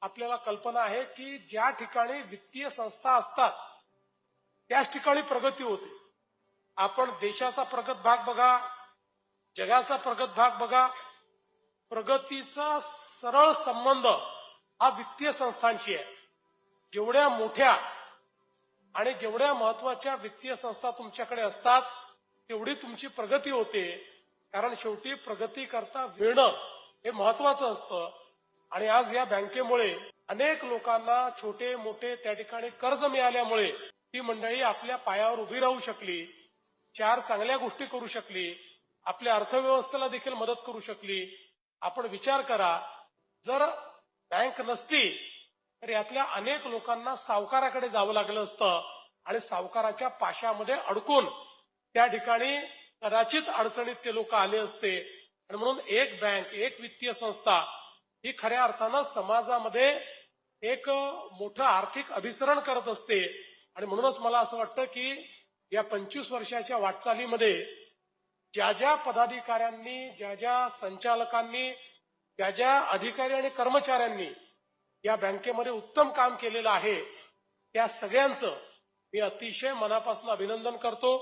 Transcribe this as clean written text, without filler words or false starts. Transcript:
आपल्याला कल्पना आहे की ज्या ठिकाणी वित्तीय संस्था असतात त्याच ठिकाणी प्रगती होते। आपण देशाचा प्रगत भाग बघा, जगाचा प्रगत भाग बघा, प्रगतीचा सरळ संबंध हा वित्तीय संस्थांशी आहे। जेवढ्या मोठ्या आणि जेवढ्या महत्वाच्या वित्तीय संस्था तुमच्याकडे असतात तेवढी तुमची प्रगती होते। कारण शेवटी प्रगती करता वेळणं हे महत्वाचं असतं। आणि आज या बँकेमुळे अनेक लोकांना छोटे मोठे त्या ठिकाणी कर्ज मिळाल्यामुळे ही मंडळी आपल्या पायावर उभी राहू शकली, चार चांगल्या गोष्टी करू शकली, आपल्या अर्थव्यवस्थेला देखील मदत करू शकली। आपण विचार करा, जर बँक नसती तर यातल्या अनेक लोकांना सावकाराकडे जावं लागलं असतं आणि सावकाराच्या पाशामध्ये अडकून त्या ठिकाणी कदाचित अडचणीत ते लोक आले असते। आणि म्हणून एक बँक, एक वित्तीय संस्था ही खऱ्या अर्थानं समाजामध्ये एक मोठं आर्थिक अभिसरण करत असते। आणि म्हणूनच मला असं वाटतं की या 25 वर्षाच्या वाटचालीमध्ये ज्या ज्या पदाधिकाऱ्यांनी, ज्या ज्या संचालकांनी, ज्या ज्या अधिकारी आणि कर्मचाऱ्यांनी या बँकेमध्ये उत्तम काम केलेलं आहे त्या सगळ्यांचं मी अतिशय मनापासून अभिनंदन करतो।